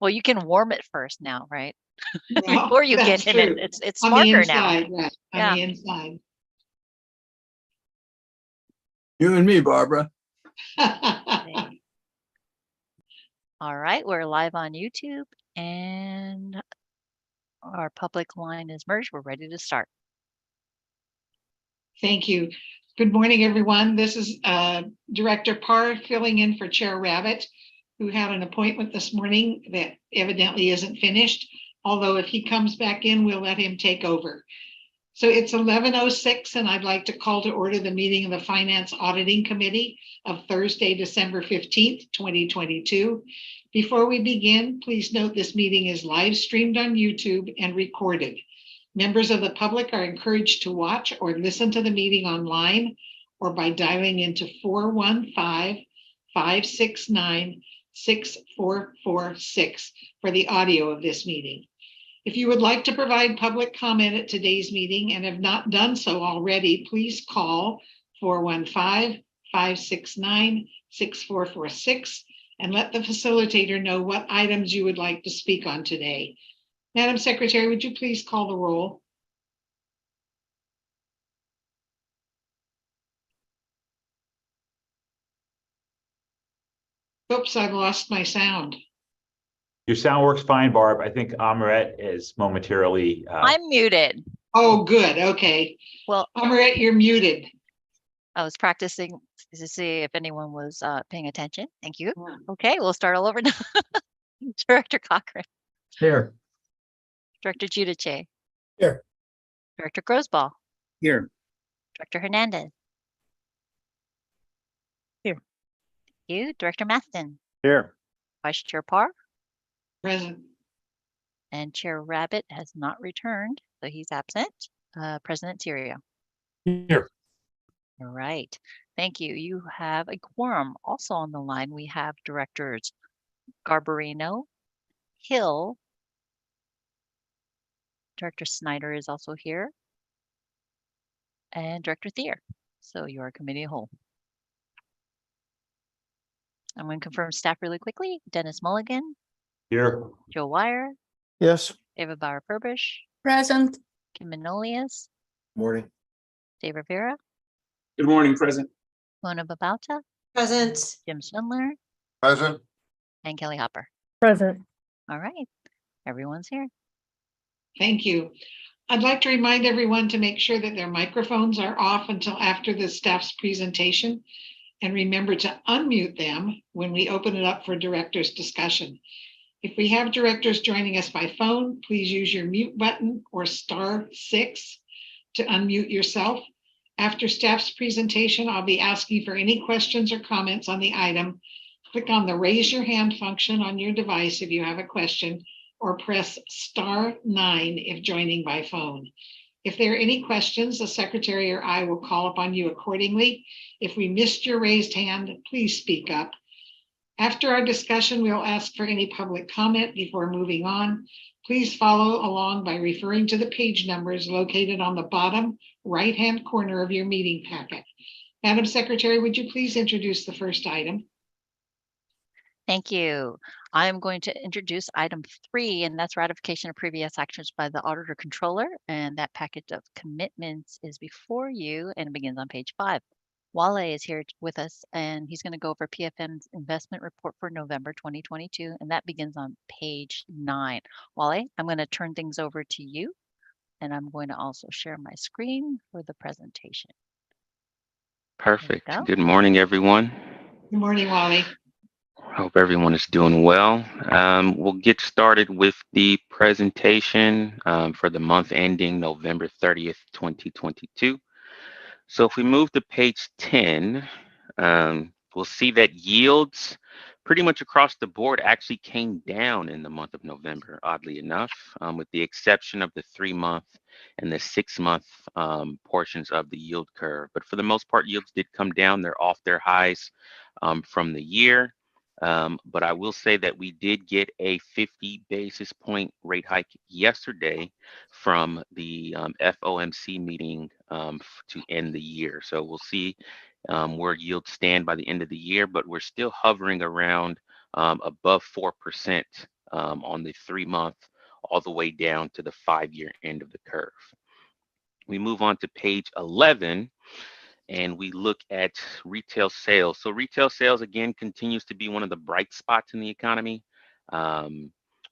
Well, you can warm it first now, right? Well, Before you that's get in true. it. It's On the smarter inside, now. right, on Yeah. the inside. You and me, Barbara. Okay. All right, we're live on YouTube and our public line is merged. We're ready to start. Thank you. Good morning, everyone. This is Director Parr filling in for Chair Rabbit, who had an appointment this morning that evidently isn't finished. Although if he comes back in, we'll let him take over. So it's 11:06, and I'd like to call to order the meeting of the Finance Auditing Committee of Thursday, December 15th, 2022. Before we begin, please note this meeting is live streamed on YouTube and recorded. Members of the public are encouraged to watch or listen to the meeting online or by dialing into 415-569-6446 for the audio of this meeting. If you would like to provide public comment at today's meeting and have not done so already, please call 415-569-6446 and let the facilitator know what items you would like to speak on today. Madam Secretary, would you please call the roll? Oops, I've lost my sound. Your sound works fine, Barb. I think Amaret is momentarily. I'm muted. Oh, good. Okay. Well, Amaret, you're muted. I was practicing to see if anyone was paying attention. Thank you. Okay, we'll start all over now. Director Cochran. Here. Director Giudice. Here. Director Grosball. Here. Director Hernandez. Here. Thank you. Director Maston. Here. Vice Chair Parr. Present. And Chair Rabbit has not returned, so he's absent. President Serio. Here. All right. Thank you. You have a quorum. Also on the line, we have Directors Garbarino, Hill. Director Snyder is also here. And Director Thier. So you are committee of whole. I'm going to confirm staff really quickly. Dennis Mulligan. Here. Joe Wire. Yes. Ava Bauer-Purbish. Present. Kim Manolius. Morning. Dave Rivera. Good morning, President. Mona Babauta. Present. Jim Swindler. Present. And Kelly Hopper. Present. All right. Everyone's here. Thank you. I'd like to remind everyone to make sure that their microphones are off until after the staff's presentation, and remember to unmute them when we open it up for directors' discussion. If we have directors joining us by phone, please use your mute button or *6 to unmute yourself. After staff's presentation, I'll be asking for any questions or comments on the item. Click on the raise your hand function on your device if you have a question, or press *9 if joining by phone. If there are any questions, the secretary or I will call upon you accordingly. If we missed your raised hand, please speak up. After our discussion, we'll ask for any public comment before moving on. Please follow along by referring to the page numbers located on the bottom right-hand corner of your meeting packet. Madam Secretary, would you please introduce the first item? Thank you. I'm going to introduce item 3, and that's ratification of previous actions by the Auditor Controller. And that package of commitments is before you and it begins on page 5. Wale is here with us, and he's going to go over PFM's investment report for November 2022, and that begins on page 9. Wale, I'm going to turn things over to you, and I'm going to also share my screen for the presentation. Perfect. Good morning, everyone. Good morning, Wally. Hope everyone is doing well. We'll get started with the presentation for the month ending November 30th, 2022. So if we move to page 10, we'll see that yields pretty much across the board actually came down in the month of November, oddly enough, with the exception of the 3-month and the 6-month portions of the yield curve. But for the most part, yields did come down. They're off their highs from the year. But I will say that we did get a 50 basis point rate hike yesterday from the FOMC meeting to end the year. So we'll see where yields stand by the end of the year, but we're still hovering around above 4% on the 3-month all the way down to the 5-year end of the curve. We move on to page 11 and we look at retail sales. So retail sales again continues to be one of the bright spots in the economy,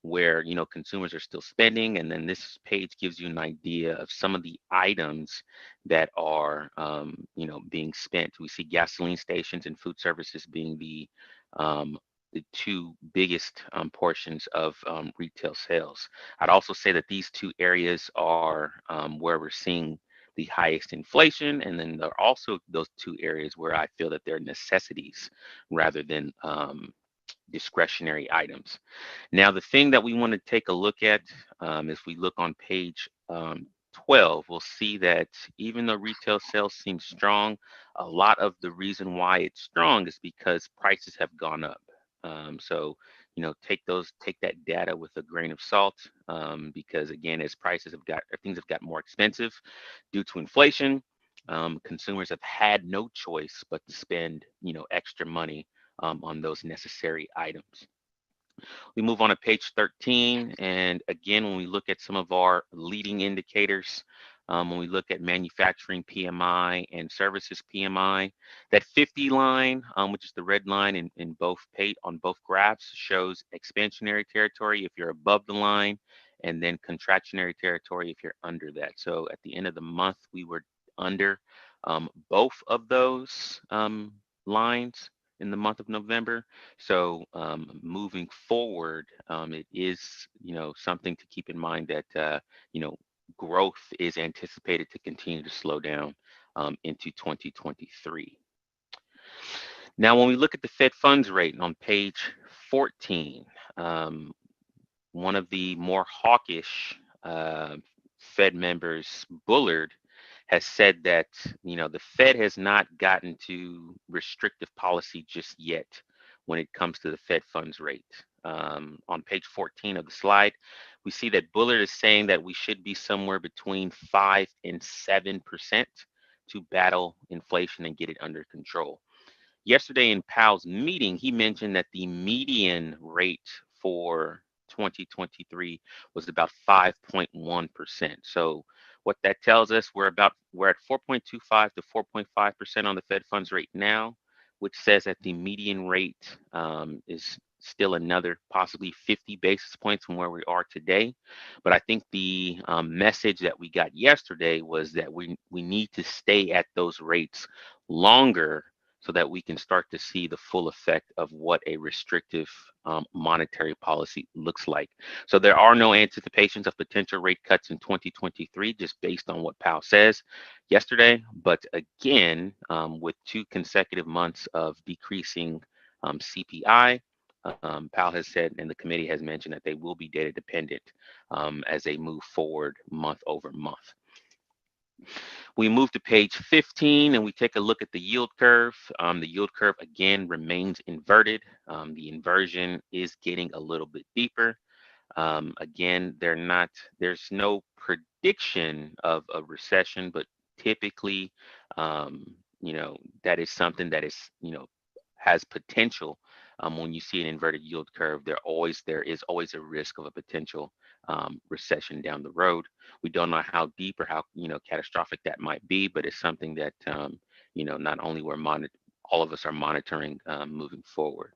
where consumers are still spending. And then this page gives you an idea of some of the items that are being spent. We see gasoline stations and food services being the two biggest portions of retail sales. I'd also say that these two areas are where we're seeing the highest inflation, and then there are also those two areas where I feel that they're necessities rather than discretionary items. Now, the thing that we want to take a look at, if we look on page 12, we'll see that even though retail sales seem strong, a lot of the reason why it's strong is because prices have gone up. So, take that data with a grain of salt, because again, as things have got more expensive due to inflation, consumers have had no choice but to spend, extra money on those necessary items. We move on to page 13, and again, when we look at some of our leading indicators, when we look at manufacturing PMI and services PMI, that 50 line, which is the red line on both graphs, shows expansionary territory if you're above the line, and then contractionary territory if you're under that. So at the end of the month, we were under both of those lines in the month of November. So moving forward, it is something to keep in mind that growth is anticipated to continue to slow down into 2023. Now, when we look at the Fed funds rate on page 14, one of the more hawkish Fed members, Bullard, has said that the Fed has not gotten to restrictive policy just yet when it comes to the Fed funds rate. On page 14 of the slide, we see that Bullard is saying that we should be somewhere between 5 and 7% to battle inflation and get it under control. Yesterday in Powell's meeting, he mentioned that the median rate for 2023 was about 5.1%. So what that tells us, we're at 4.25 to 4.5% on the Fed funds rate now, which says that the median rate is still another possibly 50 basis points from where we are today. But I think the message that we got yesterday was that we need to stay at those rates longer so that we can start to see the full effect of what a restrictive monetary policy looks like. So there are no anticipations of potential rate cuts in 2023, just based on what Powell says yesterday. But again, with 2 consecutive months of decreasing CPI, Powell has said, and the committee has mentioned, that they will be data dependent as they move forward month over month. We move to page 15 and we take a look at the yield curve. The yield curve again remains inverted. The inversion is getting a little bit deeper. Again, there's no prediction of a recession, but typically, that is something that is, has potential. When you see an inverted yield curve, there is always a risk of a potential recession down the road. We don't know how deep or how catastrophic that might be, but it's something that not only all of us are monitoring moving forward.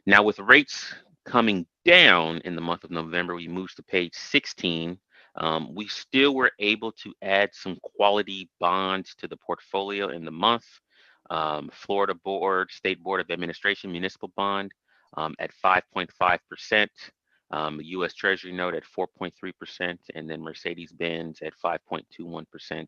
Now, with rates coming down in the month of November, we move to page 16. We still were able to add some quality bonds to the portfolio in the month. Florida State Board of Administration municipal bond at 5.5%, U.S. Treasury note at 4.3%, and then Mercedes-Benz at 5.21%,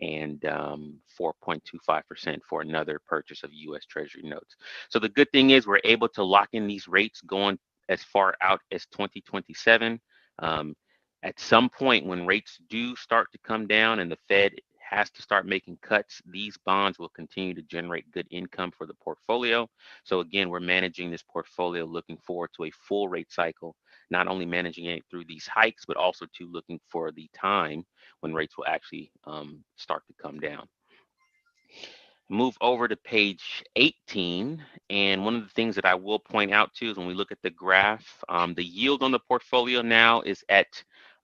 and 4.25% for another purchase of U.S. Treasury notes. So the good thing is we're able to lock in these rates going as far out as 2027. At some point when rates do start to come down and the Fed has to start making cuts, these bonds will continue to generate good income for the portfolio. So again, we're managing this portfolio looking forward to a full rate cycle, not only managing it through these hikes, but also to looking for the time when rates will actually start to come down. Move over to page 18. And one of the things that I will point out too is when we look at the graph, the yield on the portfolio now is at,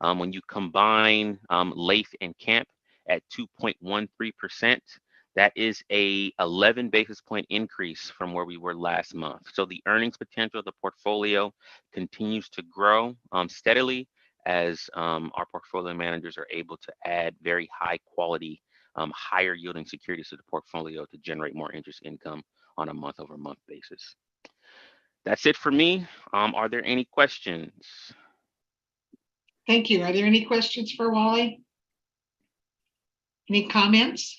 when you combine Lathe and Camp, at 2.13%. That is a 11 basis point increase from where we were last month. So the earnings potential of the portfolio continues to grow steadily as our portfolio managers are able to add very high quality, higher yielding securities to the portfolio to generate more interest income on a month over month basis. That's it for me. Are there any questions? Thank you. Are there any questions for Wally? Any comments?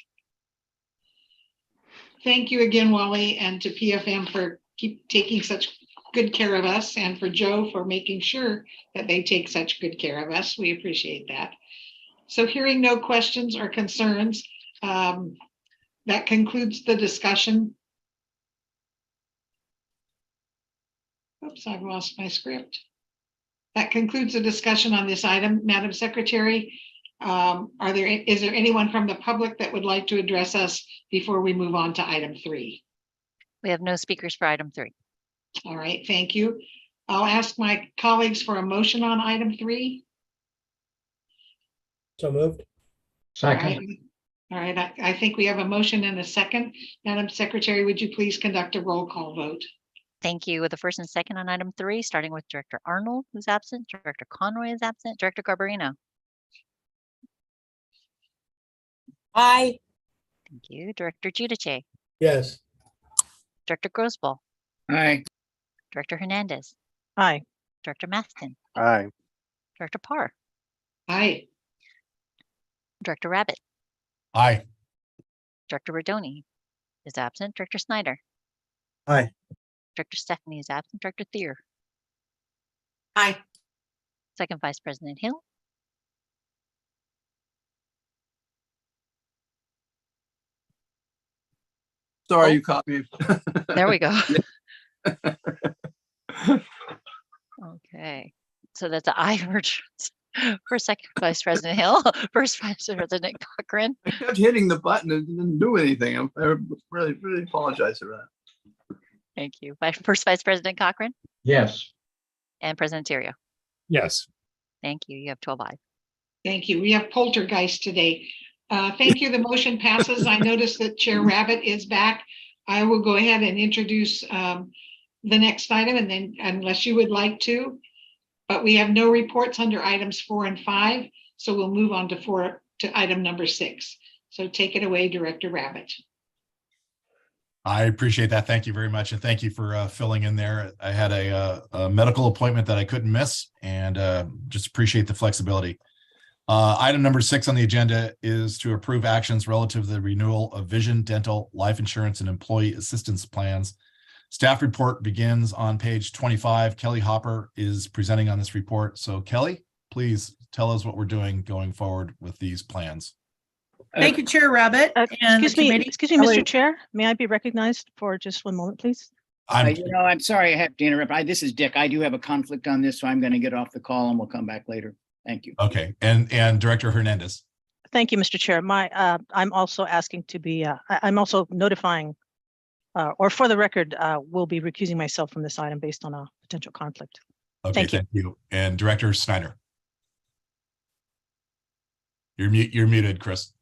Thank you again, Wally, and to PFM for keep taking such good care of us, and for Joe for making sure that they take such good care of us. We appreciate that. So hearing no questions or concerns, that concludes the discussion. Oops, I've lost my script. That concludes the discussion on this item. Madam Secretary, is there anyone from the public that would like to address us before we move on to item 3? We have no speakers for item 3. All right, thank you. I'll ask my colleagues for a motion on item 3. So moved. Second. All right, I think we have a motion and a second. Madam Secretary, would you please conduct a roll call vote? Thank you. With the first and second on item 3, starting with Director Arnold, who's absent, Director Conroy is absent, Director Garbarino. Aye. Thank you. Director Giudice, Yes. Director Grosboll, Aye. Director Hernandez, Aye. Director Maston, Aye. Director Parr, Aye. Director Rabbit, Aye. Director Rodoni is absent, Director Snyder. Aye. Director Stephanie is absent, Director Thier. Aye. Second Vice President Hill. Sorry, Oh. you caught me. There we go. Okay. So that's an aye for Second Vice President Hill, First Vice President Cochran, I kept hitting the button and it didn't do anything. I really apologize for that. thank you. First Vice President Cochran Yes. and President Terrio. Yes. Thank you. You have 12 ayes. Thank you. We have poltergeist today. Thank you. The motion passes. I noticed that Chair Rabbit is back. I will go ahead and introduce the next item, and then unless you would like to, but we have no reports under items 4 and 5. So we'll move on to item number 6. So take it away, Director Rabbit. I appreciate that. Thank you very much. And thank you for filling in there. I had a medical appointment that I couldn't miss, and just appreciate the flexibility. Item number 6 on the agenda is to approve actions relative to the renewal of vision, dental, life insurance, and employee assistance plans. Staff report begins on page 25. Kelly Hopper is presenting on this report. So Kelly, please tell us what we're doing going forward with these plans. Thank you, Chair Rabbit. And Excuse me, Kelly. Mr. Chair. May I be recognized for just one moment, please? I'm sorry I have to interrupt. This is Dick. I do have a conflict on this, so I'm going to get off the call and we'll come back later. Thank you. Okay. And Director Hernandez. Thank you, Mr. Chair. I'm also asking to be, I'm also notifying, or for the record, will be recusing myself from this item based on a potential conflict. Okay, thank you. And Director Snyder. You're muted, Chris.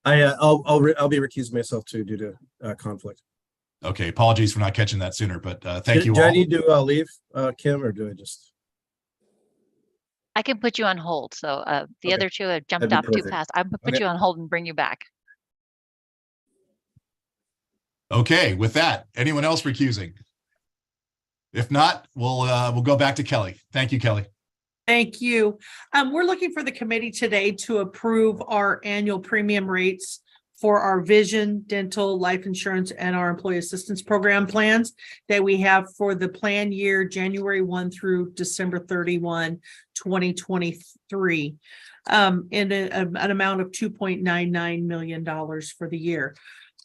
I'll be recusing myself too due to conflict. Okay, apologies for not catching that sooner, but thank you all. Do I need to leave, Kim, or do I just? I can put you on hold. So the Okay. other two have jumped That'd be off too perfect. fast. I'm gonna put Okay. you on hold and bring you back. Okay, with that, anyone else recusing? If not, we'll go back to Kelly. Thank you, Kelly. Thank you. We're looking for the committee today to approve our annual premium rates for our vision, dental, life insurance, and our employee assistance program plans that we have for the plan year January 1 through December 31, 2023, in an amount of $2.99 million for the year.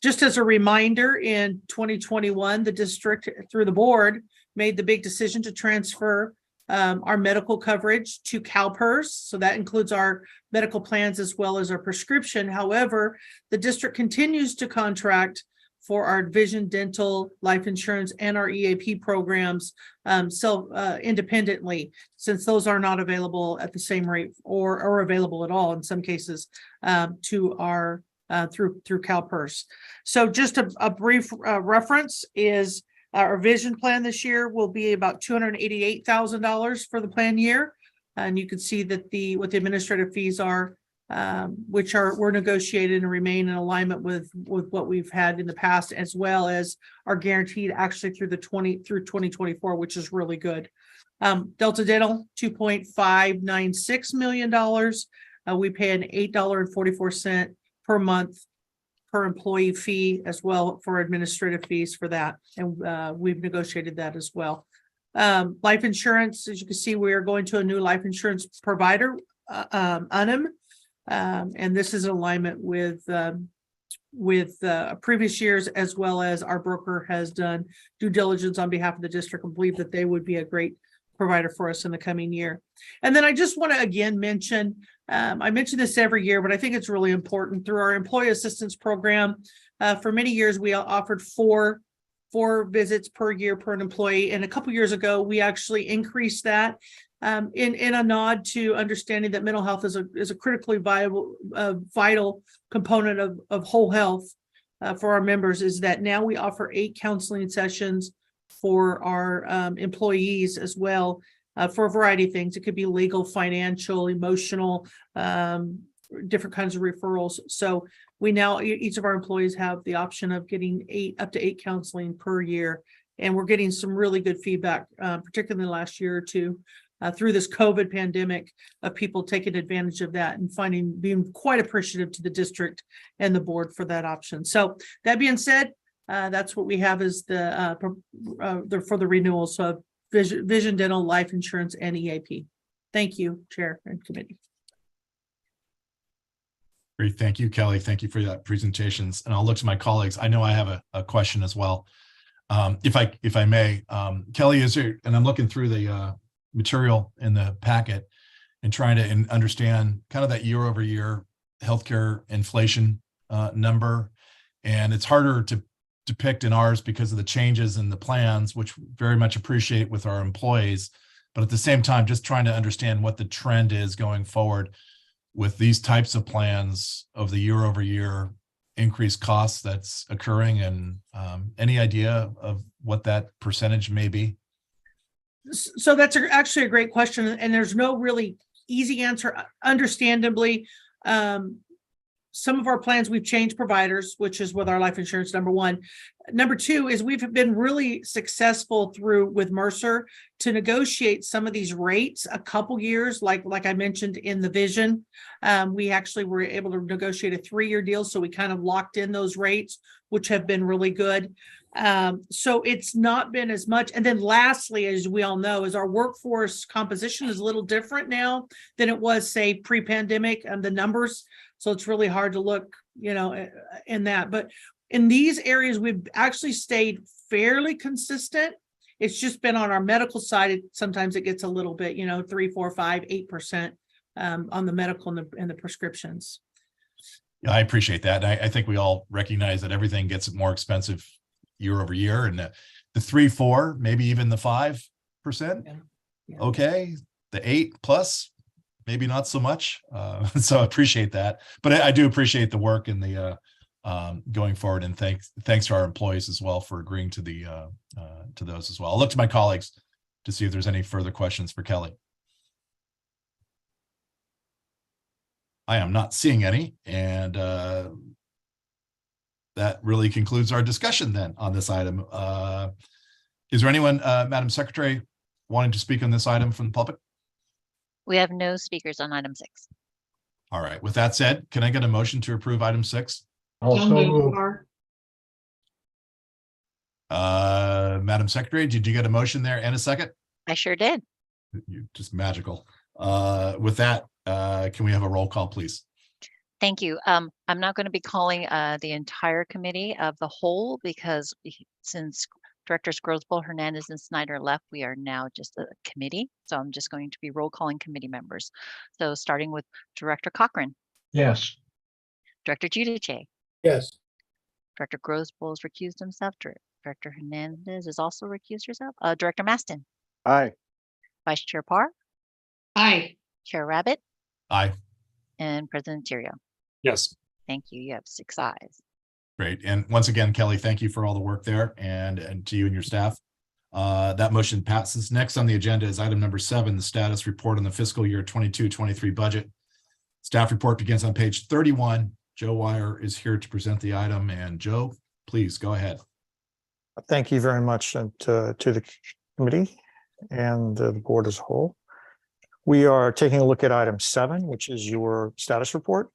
Just as a reminder, in 2021, the district through the board made the big decision to transfer our medical coverage to CalPERS. So that includes our medical plans as well as our prescription. However, the district continues to contract for our vision, dental, life insurance, and our EAP programs independently, since those are not available at the same rate or available at all in some cases to our through CalPERS. So just a brief reference is our vision plan this year will be about $288,000 for the plan year. And you can see that what the administrative fees are, which were negotiated and remain in alignment with what we've had in the past, as well as are guaranteed actually through 2024, which is really good. Delta Dental, $2.596 million. We pay an $8.44 per month per employee fee as well for administrative fees for that. And we've negotiated that as well. Life insurance, as you can see, we are going to a new life insurance provider, Unum. And this is in alignment with previous years, as well as our broker has done due diligence on behalf of the district and believe that they would be a great provider for us in the coming year. And then I just want to again mention, I mention this every year, but I think it's really important. Through our employee assistance program, for many years, we offered four visits per year per an employee. And a couple years ago, we actually increased that in a nod to understanding that mental health is a critically vital component of whole health for our members, is that now we offer 8 counseling sessions for our employees as well, for a variety of things. It could be legal, financial, emotional, different kinds of referrals. So we now, each of our employees have the option of getting up to 8 counseling per year. And we're getting some really good feedback, particularly in the last year or two, through this COVID pandemic, of people taking advantage of that and being quite appreciative to the district and the board for that option. So that being said, that's what we have as for the renewals. So vision, dental, life insurance, and EAP. Thank you, Chair and Committee. Great. Thank you, Kelly. Thank you for that presentations. And I'll look to my colleagues. I know I have a question as well. If I may, Kelly, and I'm looking through the material in the packet and trying to understand kind of that year-over-year healthcare inflation number. And it's harder to depict in ours because of the changes in the plans, which very much appreciate with our employees. But at the same time, just trying to understand what the trend is going forward with these types of plans of the year-over-year increased costs that's occurring, and any idea of what that percentage may be? So that's actually a great question, and there's no really easy answer. Understandably, some of our plans, we've changed providers, which is with our life insurance, number one. Number two is we've been really successful with Mercer to negotiate some of these rates a couple years, like I mentioned in the vision. We actually were able to negotiate a 3-year deal, so we kind of locked in those rates, which have been really good. So it's not been as much. And then lastly, as we all know, is our workforce composition is a little different now than it was, say, pre-pandemic, and the numbers. So it's really hard to look, in that. But in these areas, we've actually stayed fairly consistent. It's just been on our medical side. Sometimes it gets a little bit, 3, 4, 5, 8% on the medical and the prescriptions. Yeah, I appreciate that. And I think we all recognize that everything gets more expensive year over year, and the 3, 4, maybe even the 5%. Yeah. Okay, the 8+, maybe not so much. So I appreciate that, but I do appreciate the work and the going forward. And thanks to our employees as well for agreeing to to those as well. I'll look to my colleagues to see if there's any further questions for Kelly. I am not seeing any, and that really concludes our discussion then on this item. Is there anyone, Madam Secretary, wanting to speak on this item from the public? We have no speakers on item 6. All right. With that said, can I get a motion to approve item 6? Also move. Madam Secretary, did you get a motion there and a second? I sure did. You're just magical. With that, can we have a roll call, please? Thank you. I'm not going to be calling the entire committee of the whole, because since Directors Grosboll, Hernandez, and Snyder left. We are now just a committee. So I'm just going to be roll calling committee members. So starting with Director Cochran, Yes. Director Giudice, Yes. Director Grosboll has recused himself. Director Hernandez has also recused herself. Director Maston, Aye. Vice Chair Parr, Aye. Chair Rabbit, Aye. and President Terrio. Yes. Thank you. You have 6 ayes. Great. And once again, Kelly, thank you for all the work there and to you and your staff. That motion passes. Next on the agenda is item number 7, the status report on the fiscal year 22-23 budget. Staff report begins on page 31. Joe Wire is here to present the item. And Joe, please go ahead. Thank you very much to the committee and the board as a whole. We are taking a look at item 7, which is your status report.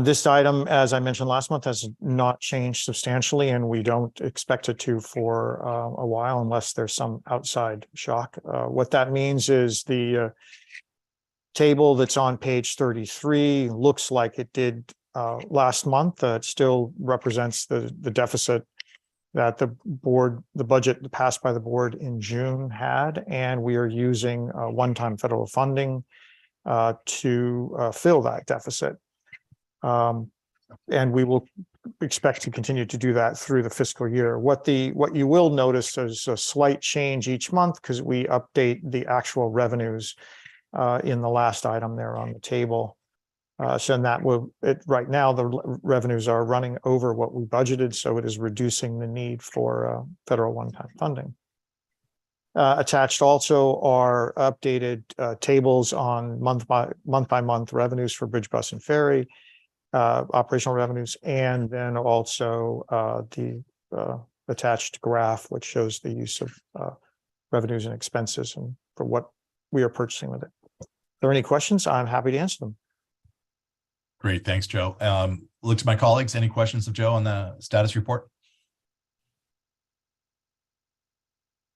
This item, as I mentioned last month, has not changed substantially, and we don't expect it to for a while unless there's some outside shock. What that means is the table that's on page 33 looks like it did last month. It still represents the deficit that the budget passed by the board in June had, and we are using one-time federal funding to fill that deficit. And we will expect to continue to do that through the fiscal year. What you will notice is a slight change each month because we update the actual revenues in the last item there on the table. So that right now the revenues are running over what we budgeted, so it is reducing the need for federal one-time funding. Attached also are updated tables on month by month revenues for bridge, bus, and ferry, operational revenues, and then also the attached graph, which shows the use of revenues and expenses and for what we are purchasing with it. If there are any questions, I'm happy to answer them. Great. Thanks, Joe. Look to my colleagues. Any questions of Joe on the status report?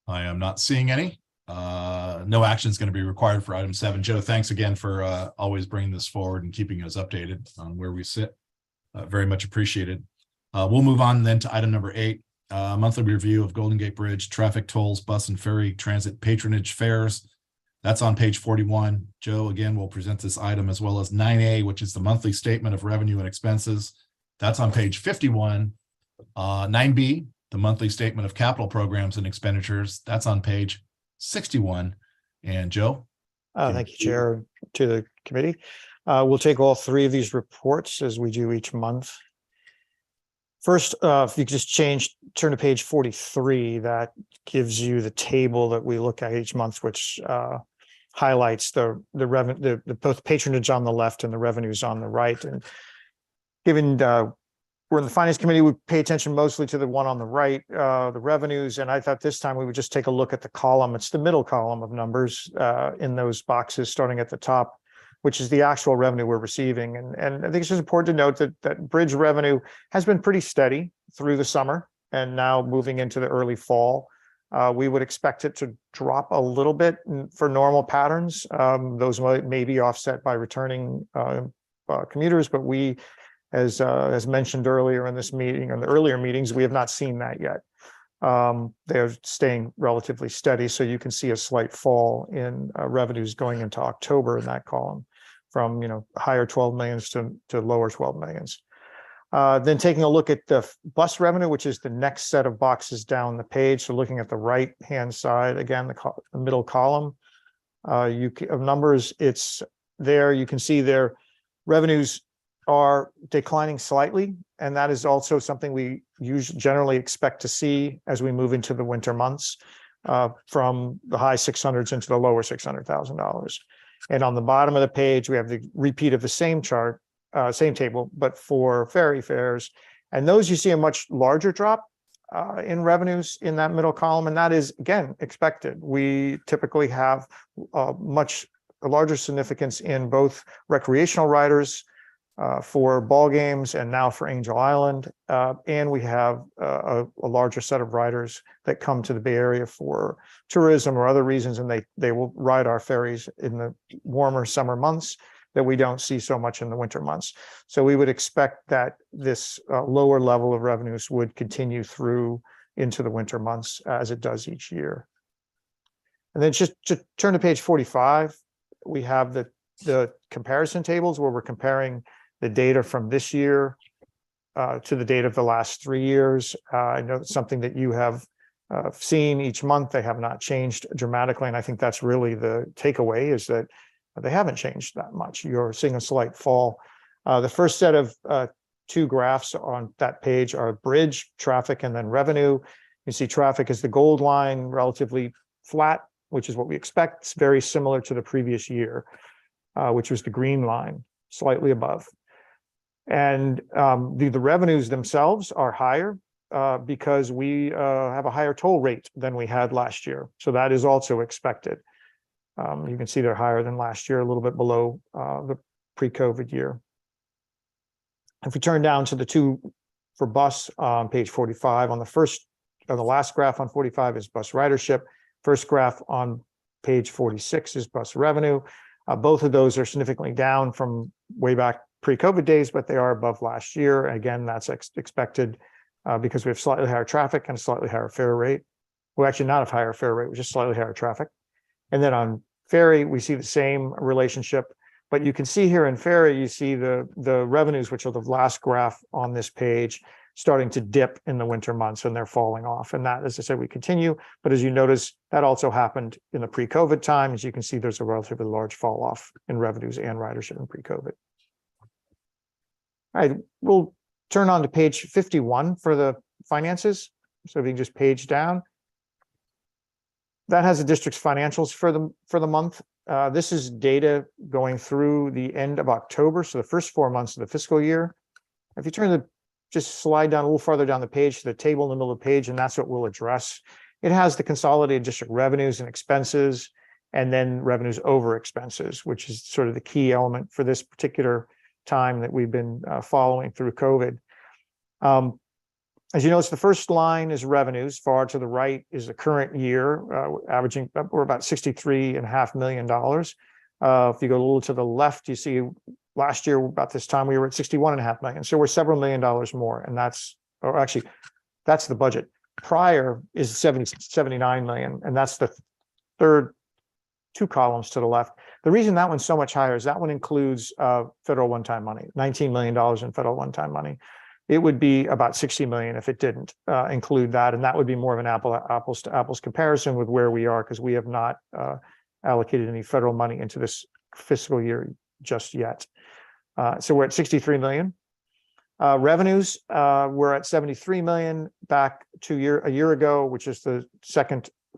I am not seeing any. No action is going to be required for item 7. Joe, thanks again for always bringing this forward and keeping us updated on where we sit. Very much appreciated. We'll move on then to item number 8, monthly review of Golden Gate Bridge, traffic tolls, bus and ferry, transit patronage fares. That's on page 41. Joe, again, will present this item as well as 9A, which is the monthly statement of revenue and expenses. That's on page 51. 9B, the monthly statement of capital programs and expenditures. That's on page 61. And Joe? Thank you, Chair, to the committee. We'll take all 3 of these reports as we do each month. First, if you just turn to page 43, that gives you the table that we look at each month, which highlights the revenue, both patronage on the left and the revenues on the right. And given we're in the finance committee, we pay attention mostly to the one on the right, the revenues. And I thought this time we would just take a look at the column. It's the middle column of numbers in those boxes, starting at the top, which is the actual revenue we're receiving. And I think it's just important to note that bridge revenue has been pretty steady through the summer and now moving into the early fall. We would expect it to drop a little bit for normal patterns. Those may be offset by returning commuters, but we, as mentioned earlier in this meeting, or the earlier meetings, we have not seen that yet. They're staying relatively steady, so you can see a slight fall in revenues going into October in that column, from higher 12 millions to lower 12 millions. Then taking a look at the bus revenue, which is the next set of boxes down the page. So looking at the right-hand side, again, the middle column of numbers, it's there. You can see their revenues are declining slightly, and that is also something we generally expect to see as we move into the winter months, from the high 600s into the lower $600,000. And on the bottom of the page, we have the repeat of the same chart, same table, but for ferry fares. And those you see a much larger drop in revenues in that middle column. And that is, again, expected. We typically have a larger significance in both recreational riders for ball games and now for Angel Island. And we have a larger set of riders that come to the Bay Area for tourism or other reasons, and they will ride our ferries in the warmer summer months that we don't see so much in the winter months. So we would expect that this lower level of revenues would continue through into the winter months as it does each year. And then just to turn to page 45, we have the comparison tables where we're comparing the data from this year to the data of the last 3 years. I know it's something that you have seen each month. They have not changed dramatically. And I think that's really the takeaway, is that they haven't changed that much. You're seeing a slight fall. The first set of 2 graphs on that page are bridge, traffic, and then revenue. You see traffic is the gold line, relatively flat, which is what we expect. It's very similar to the previous year, which was the green line, slightly above. And the revenues themselves are higher because we have a higher toll rate than we had last year. So that is also expected. You can see they're higher than last year, a little bit below the pre-COVID year. If we turn down to the 2 for bus on page 45, on the first or the last graph on 45 is bus ridership. First graph on page 46 is bus revenue. Both of those are significantly down from way back pre-COVID days, but they are above last year. Again, that's expected because we have slightly higher traffic and a slightly higher fare rate. Well, actually not a higher fare rate, which is slightly higher traffic. And then on ferry, we see the same relationship. But you can see here in ferry, you see the revenues, which are the last graph on this page, starting to dip in the winter months, and they're falling off. And that, as I said, we continue. But as you notice, that also happened in the pre-COVID time. As you can see, there's a relatively large fall off in revenues and ridership in pre-COVID. All right, we'll turn on to page 51 for the finances. So if you can just page down. That has the district's financials for the month. This is data going through the end of October, so the first 4 months of the fiscal year. If you just slide down a little farther down the page to the table in the middle of the page, and that's what we'll address. It has the consolidated district revenues and expenses, and then revenues over expenses, which is sort of the key element for this particular time that we've been following through COVID. As you notice, the first line is revenues. Far to the right is the current year, averaging, we're about $63.5 million. If you go a little to the left, you see last year, about this time, we were at $61.5 million. So we're several $1 million more. And that's the budget. Prior is 79 million. And that's the third 2 columns to the left. The reason that one's so much higher is that one includes federal one-time money, $19 million in federal one-time money. It would be about 60 million if it didn't include that. And that would be more of an apples to apples comparison with where we are, because we have not allocated any federal money into this fiscal year just yet. So we're at 63 million. Revenues, we're at 73 million back a year ago, which is the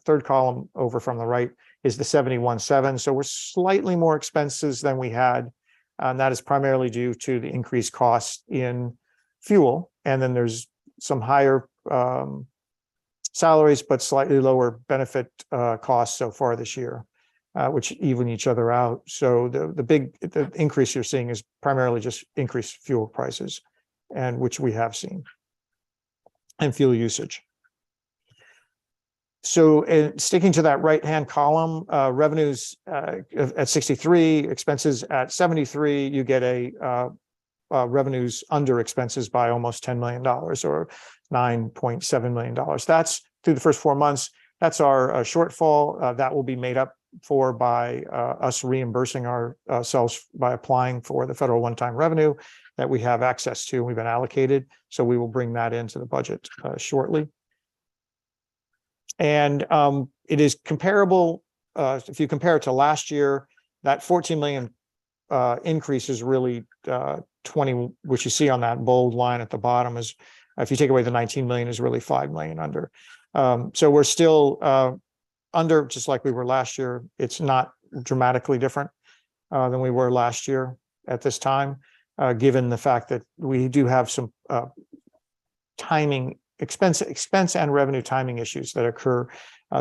third column over from the right is the 71.7. So we're slightly more expenses than we had. And that is primarily due to the increased costs in fuel. And then there's some higher salaries, but slightly lower benefit costs so far this year, which even each other out. So the increase you're seeing is primarily just increased fuel prices, and which we have seen, and fuel usage. So sticking to that right-hand column, revenues at 63, expenses at 73, you get a revenues under expenses by almost $10 million or $9.7 million. That's through the first 4 months. That's our shortfall. That will be made up for by us reimbursing ourselves by applying for the federal one-time revenue that we have access to. We've been allocated. So we will bring that into the budget shortly. And it is comparable. If you compare it to last year, that 14 million increase is really 20, which you see on that bold line at the bottom is, if you take away the 19 million, is really 5 million under. So we're still under, just like we were last year. It's not dramatically different than we were last year at this time, given the fact that we do have some timing, expense and revenue timing issues that occur.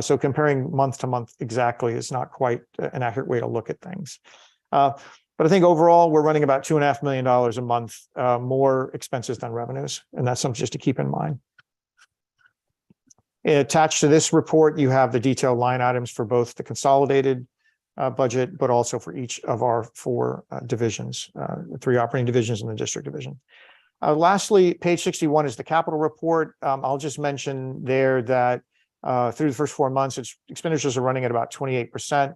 So comparing month to month exactly is not quite an accurate way to look at things. But I think overall, we're running about $2.5 million a month more expenses than revenues. And that's something just to keep in mind. Attached to this report, you have the detailed line items for both the consolidated budget, but also for each of our 4 divisions, the 3 operating divisions and the district division. Lastly, page 61 is the capital report. I'll just mention there that through the first 4 months, its expenditures are running at about 28%.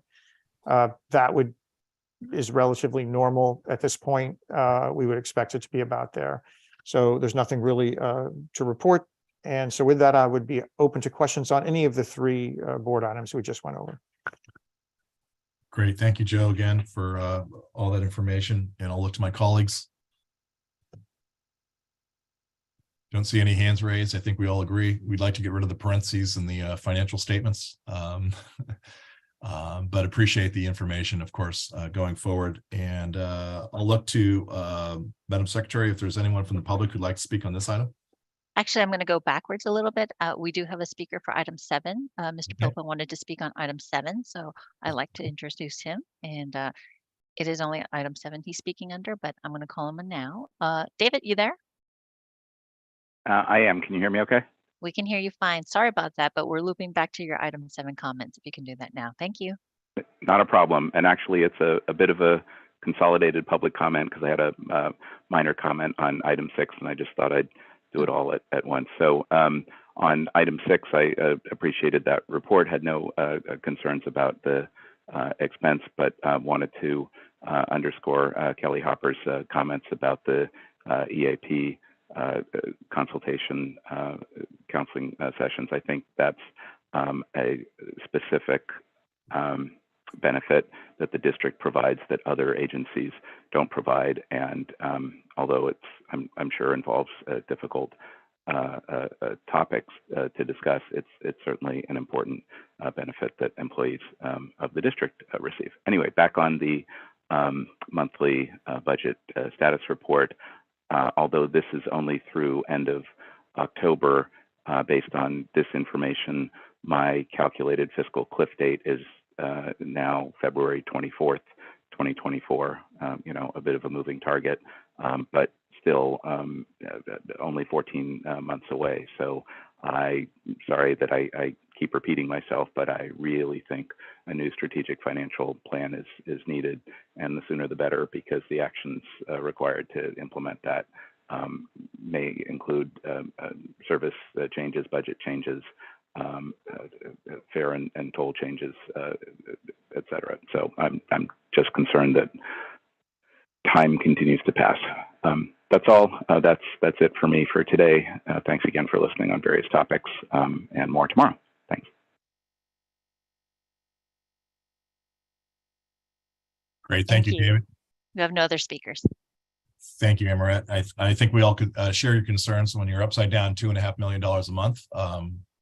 That is relatively normal at this point. We would expect it to be about there. So there's nothing really to report. And so with that, I would be open to questions on any of the 3 board items we just went over. Great. Thank you, Joe, again for all that information. And I'll look to my colleagues. Don't see any hands raised. I think we all agree. We'd like to get rid of the parentheses in the financial statements. But appreciate the information, of course, going forward. And I'll look to Madam Secretary, if there's anyone from the public who'd like to speak on this item. Actually, I'm going to go backwards a little bit. We do have a speaker for item 7. Mr. Okay. Popa wanted to speak on item 7, so I'd like to introduce him. And it is only item 7 he's speaking under, but I'm going to call him in now. David, you there? I am. Can you hear me okay? We can hear you fine. Sorry about that, but we're looping back to your item 7 comments. If you can do that now. Thank you. Not a problem. And actually, it's a bit of a consolidated public comment because I had a minor comment on item 6, and I just thought I'd do it all at once. So on item 6, I appreciated that report, had no concerns about the expense, but wanted to underscore Kelly Hopper's comments about the EAP consultation counseling sessions. I think that's a specific benefit that the district provides that other agencies don't provide. And although I'm sure involves difficult topics to discuss, it's certainly an important benefit that employees of the district receive. Anyway, back on the monthly budget status report. Although this is only through end of October, based on this information, my calculated fiscal cliff date is now February 24th, 2024. A bit of a moving target, but still only 14 months away. So I'm sorry that I keep repeating myself, but I really think a new strategic financial plan is needed, and the sooner the better, because the actions required to implement that may include service changes, budget changes, fare and toll changes, et cetera. So I'm just concerned that time continues to pass. That's all. That's it for me for today. Thanks again for listening on various topics, and more tomorrow. Thanks. Great. Thank you, David. We have no other speakers. Thank you, Amaret. I think we all could share your concerns when you're upside down $2.5 million a month.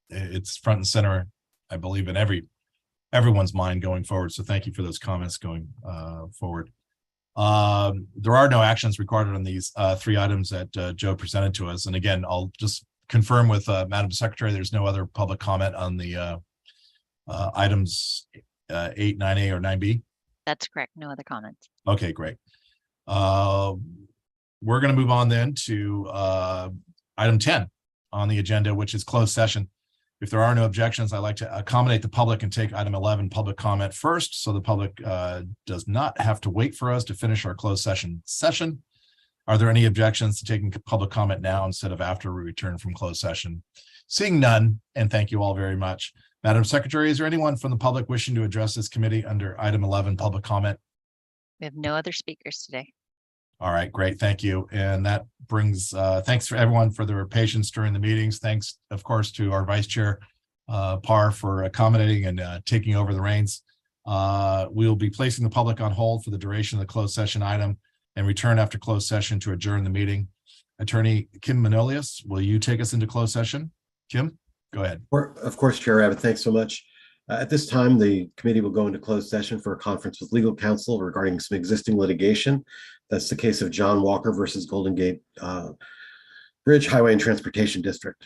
It's front and center, I believe, in everyone's mind going forward. So thank you for those comments going forward. There are no actions recorded on these 3 items that Joe presented to us. And again, I'll just confirm with Madam Secretary, there's no other public comment on the items 8, 9A, or 9B. That's correct. No other comments. Okay, great. We're going to move on then to item 10 on the agenda, which is closed session. If there are no objections, I'd like to accommodate the public and take item 11 public comment first, so the public does not have to wait for us to finish our closed session. Are there any objections to taking public comment now instead of after we return from closed session? Seeing none, and thank you all very much. Madam Secretary, is there anyone from the public wishing to address this committee under item 11 public comment? We have no other speakers today. All right, great. Thank you. And that brings, thanks for everyone for their patience during the meetings. Thanks, of course, to our Vice Chair, Parr, for accommodating and taking over the reins. We'll be placing the public on hold for the duration of the closed session item and return after closed session to adjourn the meeting. Attorney Kim Manolius, will you take us into closed session? Kim, go ahead. Of course, Chair Abbott, thanks so much. At this time, the committee will go into closed session for a conference with legal counsel regarding some existing litigation. That's the case of John Walker versus Golden Gate Bridge Highway and Transportation District.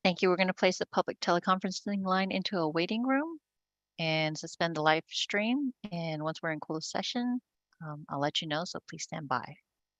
Thank you. We're going to place the public teleconferencing line into a waiting room and suspend the live stream. And once we're in closed session, I'll let you know, so please stand by.